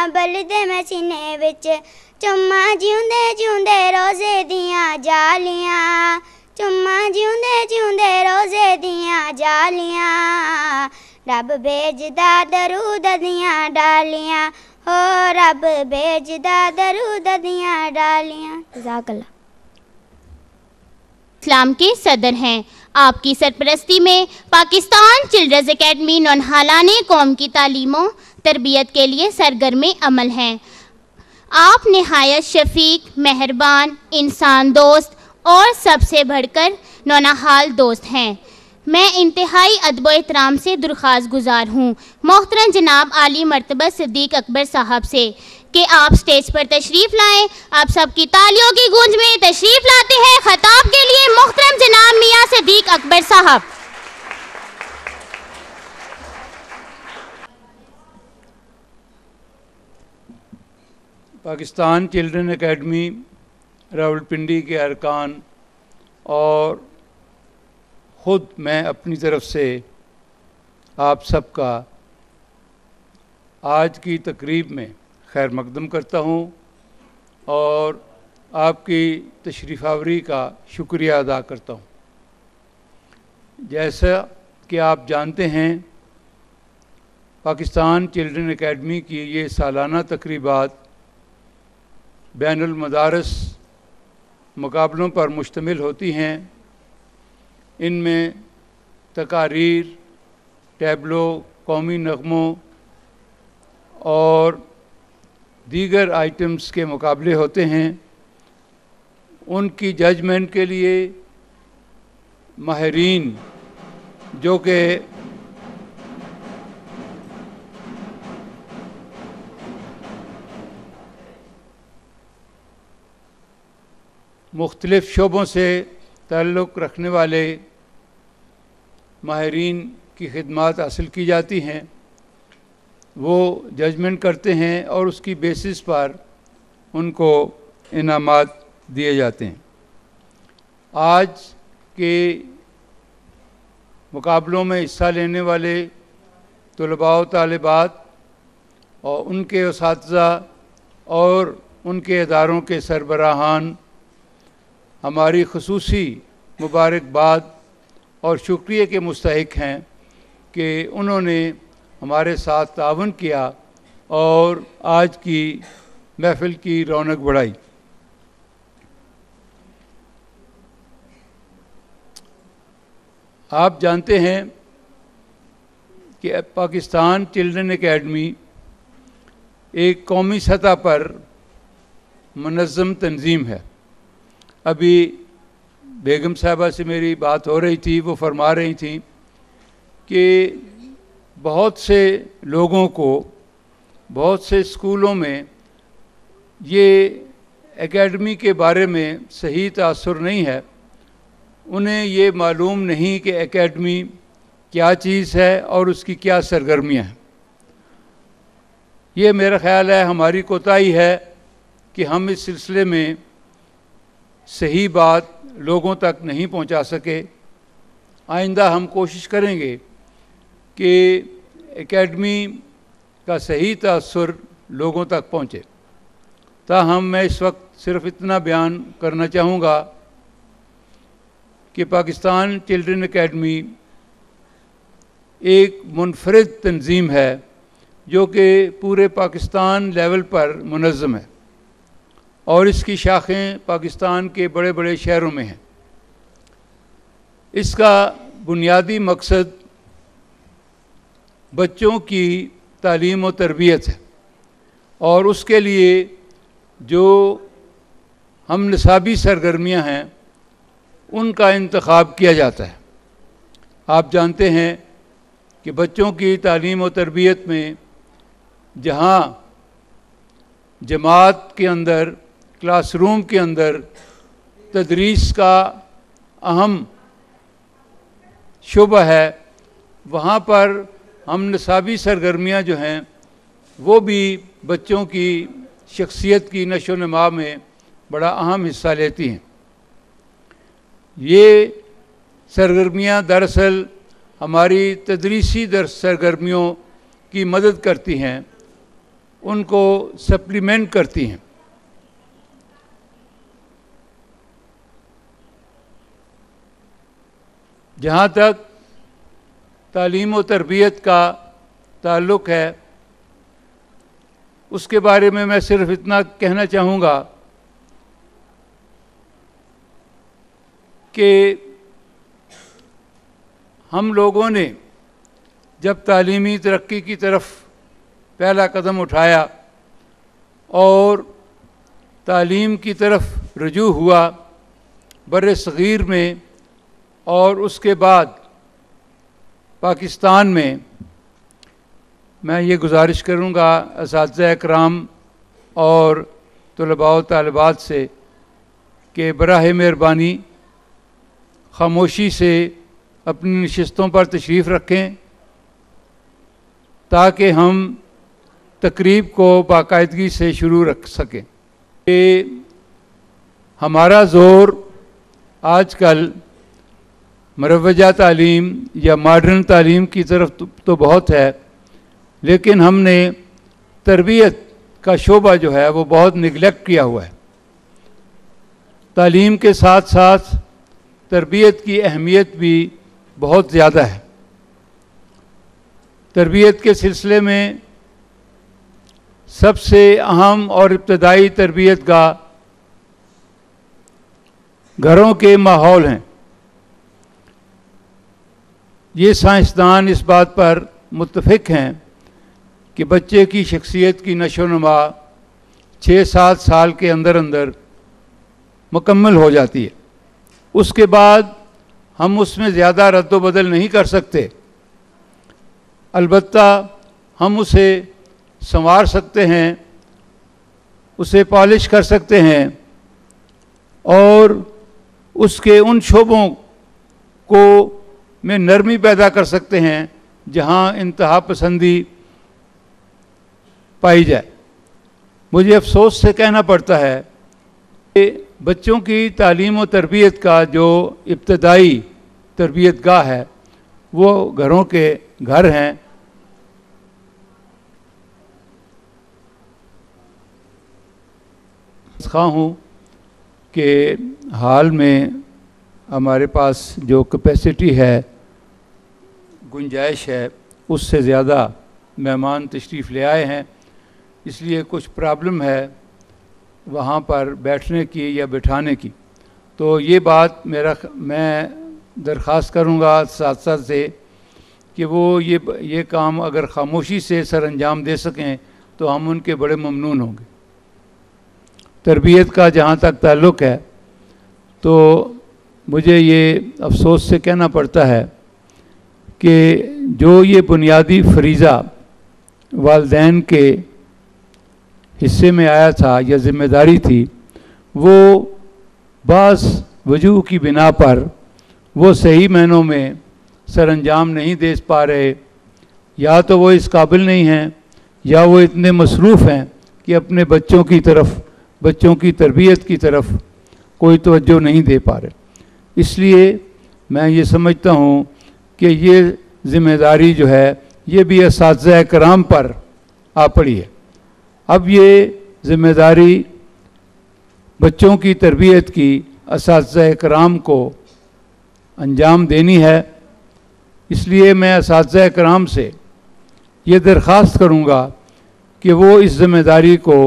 बलदे मैं सीने विच चुम्मा जिउंदे जिउंदे रोज़े दियां जालियां, चुम्मा जिउंदे जिउंदे रोज़े दियां जालियां, रब भेजदा दरूद दियां डालियां, हो रब भेजदा दरूद दियां डालियां। जज़ाकल्लाह। इस्लाम के सदर हैं। आपकी सरपरस्ती में पाकिस्तान चिल्ड्रंस एकेडमी नौनहाला ने कौम की तालीमों तरबियत के लिए सरगर्म अमल हैं। आप नहायत शफीक, मेहरबान, इंसान दोस्त और सबसे बढ़कर नौनहाल दोस्त हैं। मैं इंतहाई अदब व एहतराम से दरख्वास्त गुजार हूँ मोहतरम जनाब आली मर्तबा सिद्दीक अकबर साहब से कि आप स्टेज पर तशरीफ़ लाएं। आप सबकी तालियों की गूंज में तशरीफ़ लाते हैं खिताब के लिए मोहतरम जनाब मियाँ सिद्दीक अकबर साहब। पाकिस्तान चिल्ड्रन एकेडमी रावलपिंडी के अरकान और ख़ुद मैं अपनी तरफ से आप सबका आज की तकरीब में खैर मकदम करता हूँ और आपकी तशरीफ़ आवरी का शुक्रिया अदा करता हूँ। जैसा कि आप जानते हैं, पाकिस्तान चिल्ड्रन एकेडमी की ये सालाना तकरीबात बैनुल मदारस मुकाबलों पर मुश्तमिल होती हैं। इनमें तकारीर, टैबलो, कौमी नग़मों और दीगर आइटम्स के मुकाबले होते हैं। उनकी जजमेंट के लिए माहिरीन जो कि मुख्तलिफ़ शोबों से ताल्लुक़ रखने वाले माहिरीन की खिदमात हासिल की जाती हैं। वो जजमेंट करते हैं और उसकी बेसिस पर उनको इनामात दिए जाते हैं। आज के मुकाबलों में हिस्सा लेने वाले तलबा व तालिबात और उनके उसातिज़ा और उनके इदारों के सरबराहान हमारी ख़ुसूसी मुबारकबाद और शुक्रिया के मुस्तहिक़ हैं कि उन्होंने हमारे साथ तावन किया और आज की महफ़िल की रौनक बढ़ाई। आप जानते हैं कि पाकिस्तान चिल्ड्रन एकेडमी एक कौमी सतह पर मुनज़्ज़म तंजीम है। अभी बेगम साहबा से मेरी बात हो रही थी, वो फरमा रही थी कि बहुत से लोगों को बहुत से स्कूलों में ये एकेडमी के बारे में सही तासुर नहीं है। उन्हें ये मालूम नहीं कि एकेडमी क्या चीज़ है और उसकी क्या सरगर्मियाँ हैं। ये मेरा ख़्याल है हमारी कोताही है कि हम इस सिलसिले में सही बात लोगों तक नहीं पहुंचा सके। आइंदा हम कोशिश करेंगे कि एकेडमी का सही तासुर लोगों तक पहुंचे। ताहम मैं इस वक्त सिर्फ इतना बयान करना चाहूँगा कि पाकिस्तान चिल्ड्रन एकेडमी एक मुनफरिद तंजीम है जो कि पूरे पाकिस्तान लेवल पर मुनज़्ज़म है और इसकी शाखें पाकिस्तान के बड़े बड़े शहरों में हैं। इसका बुनियादी मकसद बच्चों की तालीम व तरबियत है और उसके लिए जो हम निसाबी सरगर्मियाँ हैं उनका इंतखाब किया जाता है। आप जानते हैं कि बच्चों की तालीम व तरबियत में जहाँ जमात के अंदर, क्लासरूम के अंदर तदरीस का अहम शुबा है, वहाँ पर हम निसाबी सरगर्मियाँ जो हैं वो भी बच्चों की शख्सियत की नशो नमा में बड़ा अहम हिस्सा लेती हैं। ये सरगर्मियाँ दरअसल हमारी तदरीसी सरगर्मियों की मदद करती हैं उनको सप्लीमेंट करती हैं। जहाँ तक तालीम व तरबियत का ताल्लुक़ है, उसके बारे में मैं सिर्फ इतना कहना चाहूँगा कि हम लोगों ने जब तालीमी तरक्की की तरफ पहला कदम उठाया और तालीम की तरफ रुजू हुआ बर सग़ीर में, और उसके बाद पाकिस्तान में, मैं ये गुजारिश करूँगा असातिज़ा इकराम और तलबा व तालिबात से कि बराह मेहरबानी खामोशी से अपनी नशिस्तों पर तशरीफ़ रखें ताकि हम तकरीब को बाकायदगी से शुरू रख सकें। कि हमारा ज़ोर आजकल मरवजा तालीम या मॉडर्न तालीम की तरफ तो बहुत है, लेकिन हमने तरबियत का शोबा जो है वो बहुत निगलेक्ट किया हुआ है। तालीम के साथ साथ तरबियत की अहमियत भी बहुत ज़्यादा है। तरबियत के सिलसिले में सबसे अहम और इब्तदाई तरबियत का घरों के माहौल हैं। ये साइंसदान इस बात पर मुत्तफ़िक हैं कि बच्चे की शख्सियत की नशोनुमा 6-7 साल के अंदर अंदर मुकम्मल हो जाती है। उसके बाद हम उसमें ज़्यादा रद्द बदल नहीं कर सकते, अलबत्ता हम उसे संवार सकते हैं, उसे पॉलिश कर सकते हैं और उसके उन शोबों को में नरमी पैदा कर सकते हैं जहाँ इंतहा पसंदी पाई जाए। मुझे अफसोस से कहना पड़ता है कि बच्चों की तालीम व तरबियत का जो इब्तदाई तरबियत गाह है वो घरों के घर हैं। खा हूँ कि हाल में हमारे पास जो कैपेसिटी है, गुंजाइश है, उससे ज़्यादा मेहमान तशरीफ़ ले आए हैं, इसलिए कुछ प्रॉब्लम है वहाँ पर बैठने की या बिठाने की। तो ये बात मैं दरख्वास्त करूँगा साथ साथ से कि वो ये काम अगर खामोशी से सर अंजाम दे सकें तो हम उनके बड़े ममनून होंगे। तरबियत का जहाँ तक ताल्लुक़ है तो मुझे ये अफसोस से कहना पड़ता है कि जो ये बुनियादी फरीज़ा वालिदैन के हिस्से में आया था या ज़िम्मेदारी थी, वो बाज़ वजूह की बिना पर वो सही मायनों में सर अंजाम नहीं दे पा रहे, या तो वो इस काबिल नहीं हैं या वो इतने मसरूफ़ हैं कि अपने बच्चों की तरफ, बच्चों की तरबियत की तरफ कोई तवज्जो नहीं दे पा रहे। इसलिए मैं ये समझता हूँ कि ये ज़िम्मेदारी जो है ये भी असातिज़ा किराम पर आ पड़ी है। अब ये ज़िम्मेदारी बच्चों की तरबियत की असातिज़ा किराम को अंजाम देनी है। इसलिए मैं असातिज़ा किराम से ये दरख्वास्त करूँगा कि वो इस ज़िम्मेदारी को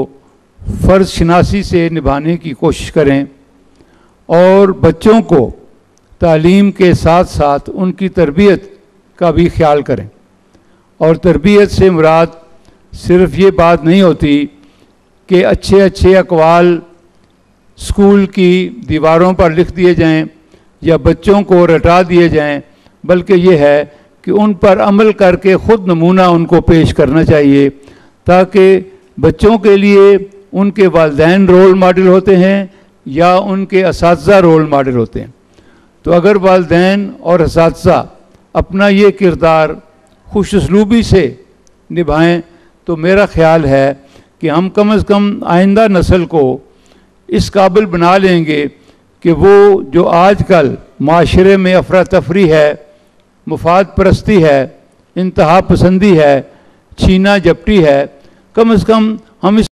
फ़र्ज़ शनासी से निभाने की कोशिश करें और बच्चों को तालीम के साथ साथ उनकी तरबियत का भी ख्याल करें। और तरबियत से मुराद सिर्फ़ ये बात नहीं होती कि अच्छे अच्छे अक़वाल स्कूल की दीवारों पर लिख दिए जाएं या बच्चों को रटा दिए जाएं, बल्कि ये है कि उन पर अमल करके ख़ुद नमूना उनको पेश करना चाहिए, ताकि बच्चों के लिए उनके वालिदैन रोल मॉडल होते हैं या उनके असातिज़ा रोल मॉडल होते हैं। तो अगर वालिदैन और असातिज़ा अपना ये किरदार खुश उसलूबी से निभाएं तो मेरा ख़्याल है कि हम कम से कम आइंदा नस्ल को इस काबिल बना लेंगे कि वो जो आजकल माशरे में अफरा तफरी है, मुफाद परस्ती है, इंतहा पसंदी है, छीना झपटी है, कम से कम हम इस